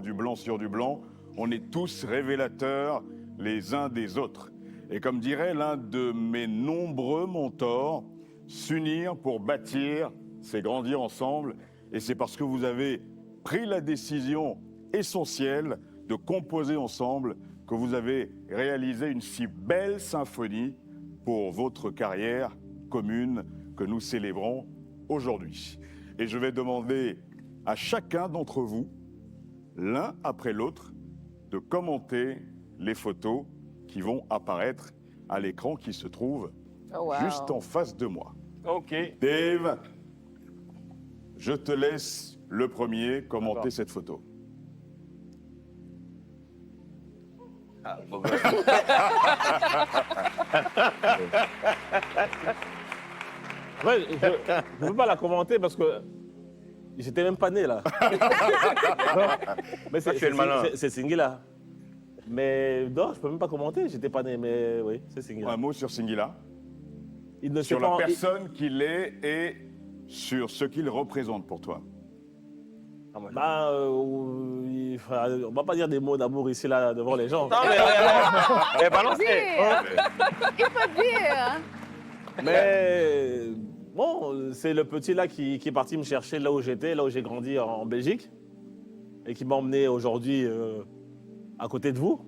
du blanc sur du blanc. On est tous révélateurs les uns des autres. Et comme dirait l'un de mes nombreux mentors, s'unir pour bâtir, c'est grandir ensemble. Et c'est parce que vous avez pris la décision essentielle de composer ensemble que vous avez réalisé une si belle symphonie pour votre carrière commune que nous célébrons aujourd'hui. Et je vais demander à chacun d'entre vous, l'un après l'autre, de commenter les photos qui vont apparaître à l'écran qui se trouve juste en face de moi. Ok. Dave, je te laisse le premier commenter cette photo. Ah, bon, Ouais, je ne peux pas la commenter parce que j'étais même pas né là. Mais tu es le malin. c'est Singila. Mais non, je peux même pas commenter, j'étais pas né, mais oui, c'est Singila. Un mot sur Singila, Il ne sur sait la pas- personne qu'il est et sur ce qu'il représente pour toi. Bah, on va pas dire des mots d'amour ici là devant les gens. Non, mais balance. Il faut dire. Mais bon, c'est le petit là qui est parti me chercher là où j'étais, là où j'ai grandi en Belgique, et qui m'a emmené aujourd'hui à côté de vous.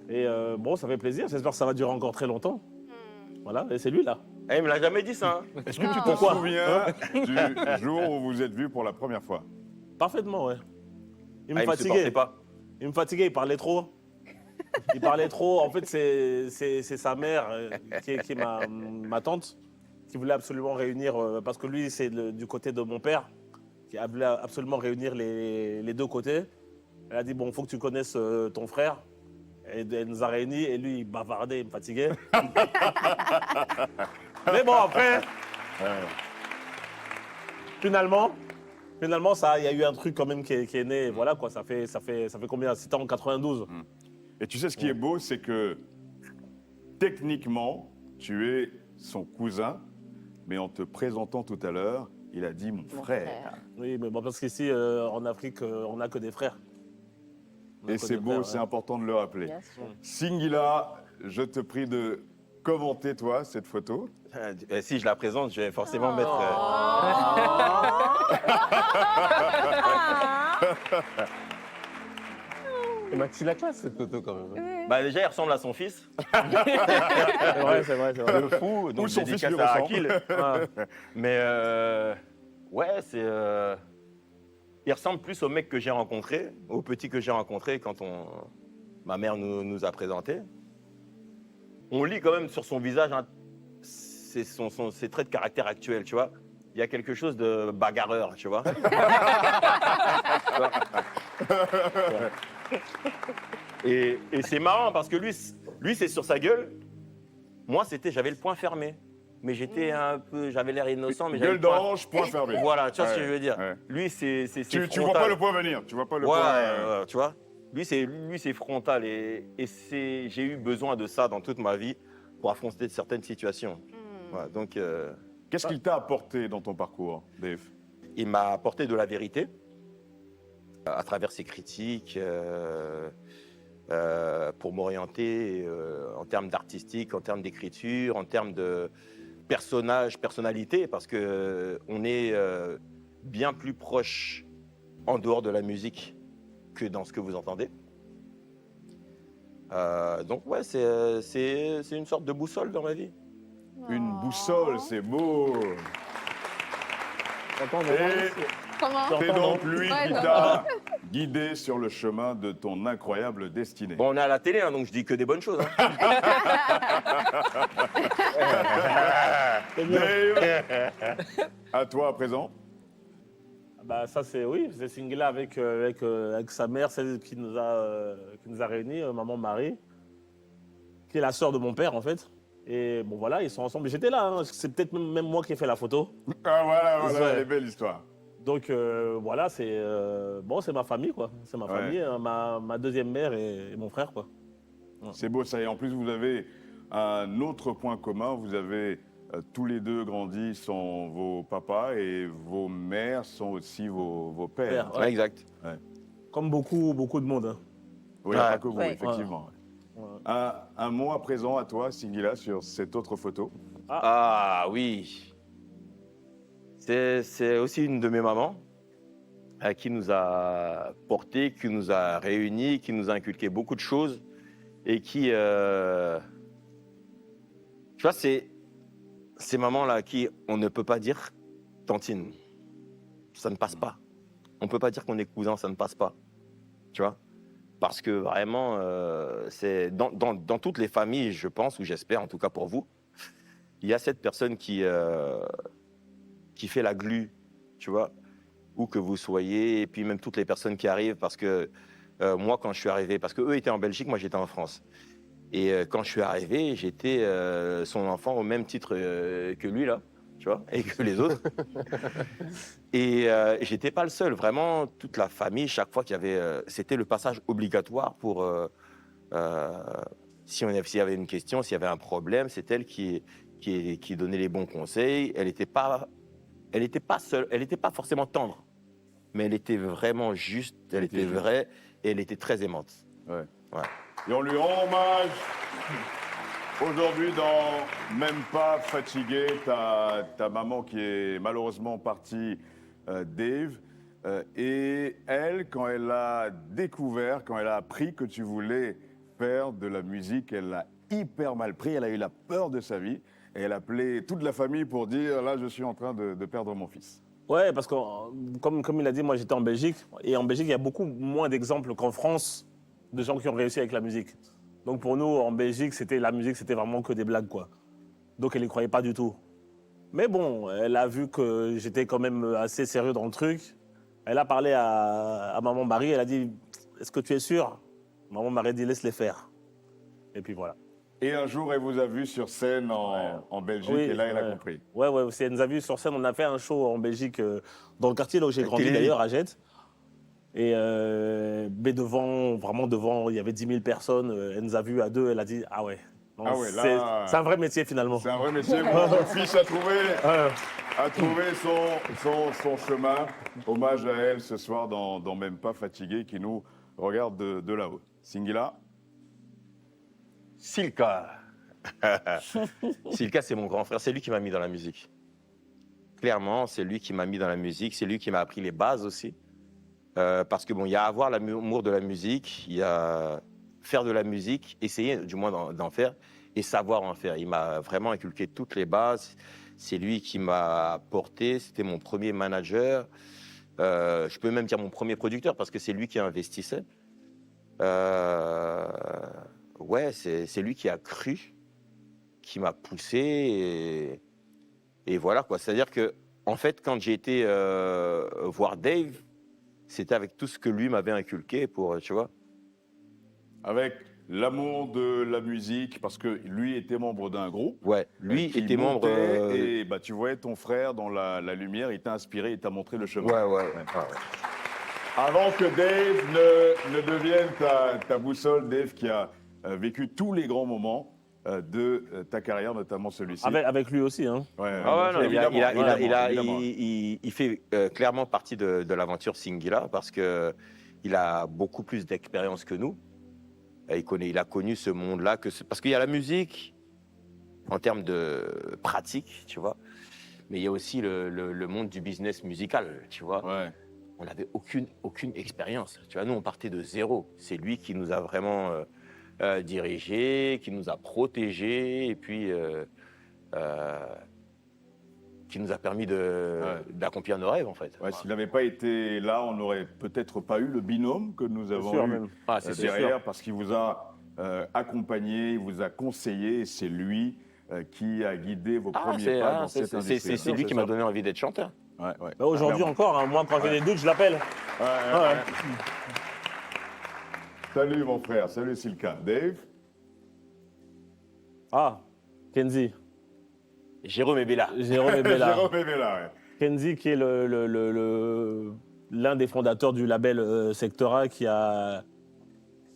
Et bon, ça fait plaisir. J'espère que ça va durer encore très longtemps. Voilà, et c'est lui là. Eh, il me l'a jamais dit ça. Hein. Est-ce que tu te Pourquoi souviens du jour où vous êtes vus pour la première fois? Parfaitement, ouais. Il me Ah, il me fatiguait. supportait pas. Il me fatiguait, il parlait trop. Il parlait trop. En fait, c'est sa mère, qui est ma tante, qui voulait absolument réunir, parce que lui, c'est du côté de mon père, qui voulait absolument réunir les deux côtés. Elle a dit, bon, il faut que tu connaisses ton frère. Et elle nous a réunis, et lui, il bavardait, il me fatiguait. Mais bon, après, finalement, ça, il y a eu un truc quand même qui est né. Et voilà, quoi, ça fait combien? C'était en 92. Et tu sais, ce qui est beau, c'est que techniquement, tu es son cousin, mais en te présentant tout à l'heure, il a dit mon frère. Oui, mais bon, parce qu'ici, en Afrique, on n'a que des frères. On a Et que c'est des beau, frères, c'est ouais. important de le rappeler. Bien sûr. Singila, je te prie de commenter, toi, cette photo. Si je la présente, je vais forcément mettre. Et Maxi la classe, cette photo, quand même. Bah, déjà, il ressemble à son fils. C'est vrai, c'est vrai. Le fou. Donc, Ou son fils dédicace lui à ressemble. Akil. Mais ouais, c'est. Il ressemble plus au mec que j'ai rencontré, au petit que j'ai rencontré quand ma mère nous a présenté. On lit quand même sur son visage ses traits de caractère actuels, tu vois. Il y a quelque chose de bagarreur, tu vois. Et c'est marrant parce que lui c'est sur sa gueule. Moi, j'avais le poing fermé. Mais j'avais l'air innocent, mais j'avais Gueule le poing- d'orange, point fermé. Voilà, tu vois ce que Ouais, je veux dire. ouais. Lui, c'est Tu vois frontal. pas le point venir, tu vois pas le Ouais, point. tu vois. Lui, c'est frontal et j'ai eu besoin de ça dans toute ma vie pour affronter certaines situations. Voilà, donc, Qu'est-ce qu'il t'a apporté dans ton parcours, Dave? il m'a apporté de la vérité à travers ses critiques pour m'orienter en termes d'artistique, en termes d'écriture, en termes de personnalité, parce que on est bien plus proche en dehors de la musique que dans ce que vous entendez. Donc ouais, c'est une sorte de boussole dans ma vie. Une boussole, c'est beau. Et Comment? c'est donc lui Ouais, qui non. t'a guidé sur le chemin de ton incroyable destinée. Bon, on est à la télé, hein, donc je dis que des bonnes choses. Hein. Dave, à toi à présent. Bah, ça, c'est Singila avec sa mère, celle qui nous a réunis, maman Marie, qui est la sœur de mon père, en fait. Et bon, voilà, ils sont ensemble. J'étais là, hein, c'est peut-être même moi qui ai fait la photo. Ah voilà, Ouais. elle est belle l'histoire. Donc voilà, c'est ma famille, quoi. C'est ma Ouais. famille, hein, ma deuxième mère et mon frère, quoi. C'est beau ça. Et en plus, vous avez un autre point commun. Vous avez tous les deux grandi sans vos papas et vos mères sont aussi vos pères. Père, ouais. Exact. Comme beaucoup de monde. Hein. Oui, Ouais. pas que vous, Ouais. effectivement. Ouais. Un mot à présent à toi, Singila, sur cette autre photo. Ah oui. C'est aussi une de mes mamans qui nous a portés, qui nous a réunis, qui nous a inculqué beaucoup de choses et qui, tu vois, c'est ces mamans-là à qui on ne peut pas dire tantine. Ça ne passe pas. On ne peut pas dire qu'on est cousin, ça ne passe pas. Tu vois? Parce que vraiment, c'est dans toutes les familles, je pense, ou j'espère, en tout cas pour vous, il y a cette personne qui fait la glu, tu vois, où que vous soyez, et puis même toutes les personnes qui arrivent, parce que moi, quand je suis arrivé, parce qu'eux étaient en Belgique, moi j'étais en France. Et quand je suis arrivé, j'étais son enfant au même titre que lui, là, tu vois, et que les autres. Et j'étais pas le seul, vraiment, toute la famille, chaque fois qu'il y avait. C'était le passage obligatoire pour. S'il y avait une question, s'il y avait un problème, c'est elle qui donnait les bons conseils. Elle n'était pas seule, elle n'était pas forcément tendre, mais elle était vraiment juste, elle était vraie et elle était très aimante. Ouais. Ouais. Et on lui rend hommage aujourd'hui dans Même pas fatigué, ta maman qui est malheureusement partie, Dave. Et elle, quand elle a découvert, quand elle a appris que tu voulais faire de la musique, elle l'a hyper mal pris, elle a eu la peur de sa vie. Et elle a appelé toute la famille pour dire, là, je suis en train de perdre mon fils. Ouais, parce que comme il a dit, moi j'étais en Belgique. Et en Belgique, il y a beaucoup moins d'exemples qu'en France de gens qui ont réussi avec la musique. Donc pour nous, en Belgique, la musique, c'était vraiment que des blagues, quoi. Donc elle n'y croyait pas du tout. Mais bon, elle a vu que j'étais quand même assez sérieux dans le truc. Elle a parlé à maman Marie, elle a dit, est-ce que tu es sûr? Maman Marie dit, laisse-les faire. Et puis voilà. Et un jour, elle vous a vu sur scène en Belgique, Oui, et là, elle a ouais. compris. Ouais, elle nous a vus sur scène. On a fait un show en Belgique, dans le quartier là où j'ai grandi Télé. d'ailleurs, à Jette. Et mais vraiment devant, il y avait 10 000 personnes. Elle nous a vus à deux, elle a dit, ah ouais. Non, Ah ouais, là- c'est un vrai métier finalement. C'est un vrai métier. Mon fils a trouvé son chemin. Hommage à elle ce soir dans Même pas fatigué, qui nous regarde de là-haut. Singila. Silka. Silka, c'est mon grand frère. C'est lui qui m'a mis dans la musique. Clairement, c'est lui qui m'a mis dans la musique. C'est lui qui m'a appris les bases aussi. Parce que bon, il y a avoir l'amour de la musique, il y a faire de la musique, essayer du moins d'en faire et savoir en faire. Il m'a vraiment inculqué toutes les bases. C'est lui qui m'a porté. C'était mon premier manager. Je peux même dire mon premier producteur parce que c'est lui qui investissait. Ouais, c'est lui qui a cru, qui m'a poussé et voilà quoi. C'est-à-dire que en fait, quand j'ai été voir Dave, c'était avec tout ce que lui m'avait inculqué pour, tu vois. Avec l'amour de la musique, parce que lui était membre d'un groupe. Ouais, lui qui était membre. montait, Et bah, tu voyais ton frère dans la lumière, il t'a inspiré, il t'a montré le chemin. Ouais. Avant que Dave ne devienne ta boussole, Dave qui a vécu tous les grands moments de ta carrière, notamment celui-ci. Avec lui aussi, hein. Ouais, Ah ouais, non, évidemment. il fait clairement partie de l'aventure Singila parce que il a beaucoup plus d'expérience que nous. Il a connu ce monde-là parce qu'il y a la musique en termes de pratique, tu vois, mais il y a aussi le monde du business musical, tu vois. Ouais. On n'avait aucune expérience. Tu vois, nous on partait de zéro. C'est lui qui nous a vraiment dirigés, qui nous a protégés et puis qui nous a permis d'accomplir nos rêves en fait. Ouais, s'il n'avait pas été là, on n'aurait peut-être pas eu le binôme que nous avons sûr, eu même. C'est derrière, sûr. parce qu'il vous a accompagné, il vous a conseillé, et c'est lui qui a guidé vos premiers pas dans cette industrie. C'est lui qui m'a donné envie d'être chanteur. Ouais. Bah, aujourd'hui Clairement. encore, hein, moi quand j'ai des doutes, je l'appelle. Ouais. Salut mon frère, salut Silka. Dave. Ah, Kenzie. Jérôme et Bella. Jérôme et Bella. Jérôme et Bella, ouais. Kenzie qui est l'un des fondateurs du label Sectora qui a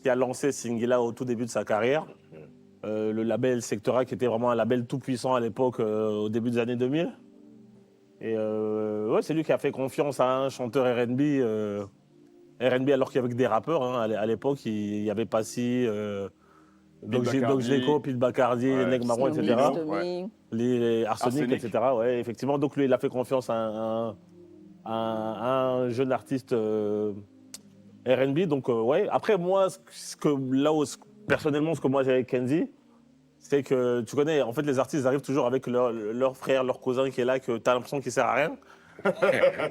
lancé Singila au tout début de sa carrière. Le label Sectora qui était vraiment un label tout puissant à l'époque, au début des années 2000. Et ouais, c'est lui qui a fait confiance à un chanteur R&B R&B alors qu'il y avait que des rappeurs. Hein. À l'époque, il y avait Passy, Doc Gynéco, Pete Bacardi, Ouais. les Neg Marron, etc. Snowy. Les Arsenic, Arsenic. etc. Ouais, effectivement. Donc lui, il a fait confiance à un jeune artiste R&B. Donc ouais. Après moi, personnellement, ce que moi j'ai avec Kenzie, c'est que tu connais, en fait, les artistes arrivent toujours avec leur frère, leur cousin qui est là, que tu as l'impression qu'il sert à rien.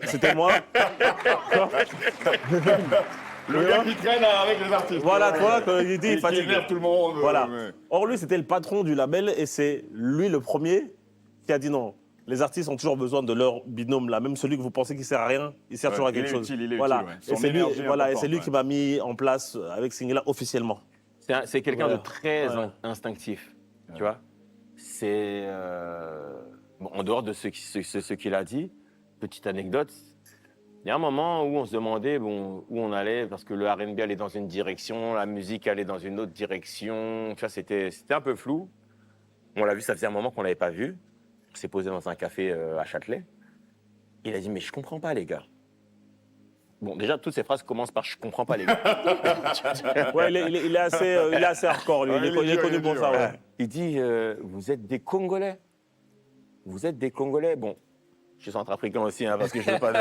C'était moi. Le gars qui traîne avec les artistes. Voilà, toi, quand il dit, il qui fatigue. énerve tout le monde. Voilà. mais- Or, lui, c'était le patron du label et c'est lui le premier qui a dit non. Les artistes ont toujours besoin de leur binôme là, même celui que vous pensez qui sert à rien, il sert Ouais, toujours à il quelque est chose. utile, il est voilà. utile, ouais. Et Son c'est lui, énergie est voilà, et c'est importante, lui ouais. qui m'a mis en place avec Singla officiellement. C'est quelqu'un Voilà. de très Ouais. instinctif, tu vois. C'est bon, en dehors de ce qu'il a dit. Petite anecdote. Il y a un moment où on se demandait bon, où on allait parce que le R&B allait dans une direction, la musique allait dans une autre direction. Tu vois, c'était un peu flou. On l'a vu, ça faisait un moment qu'on l'avait pas vu. On s'est posé dans un café à Châtelet. Il a dit mais je comprends pas les gars. Bon, déjà, toutes ces phrases commencent par « je comprends pas les gars Ouais, il est assez hardcore, lui. Ouais, il est connu pour ça, ouais. ouais. ». Il dit vous êtes des Congolais. Vous êtes des Congolais. Bon, je suis centrafricain aussi, hein, parce que je veux pas...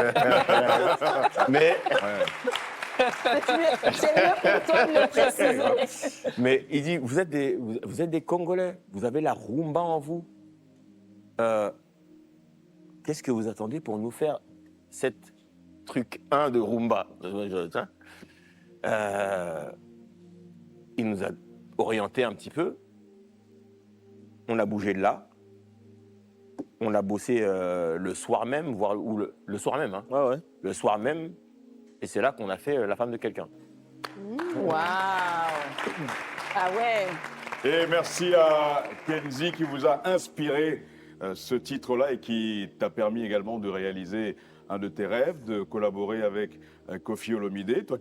mais, C'est mieux pour toi de le préciser. mais il dit vous êtes des Congolais. Vous avez la rumba en vous. Qu'est-ce que vous attendez pour nous faire cette truc 1 de rumba? Il nous a orienté un petit peu. On a bougé de là. On a bossé le soir même, voire le soir même. Hein. Ouais, ouais. Le soir même. Et c'est là qu'on a fait La femme de quelqu'un. Waouh. Ah ouais. Et merci à Kenzie qui vous a inspiré ce titre-là et qui t'a permis également de réaliser un de tes rêves, de collaborer avec Koffi Olomide. Toi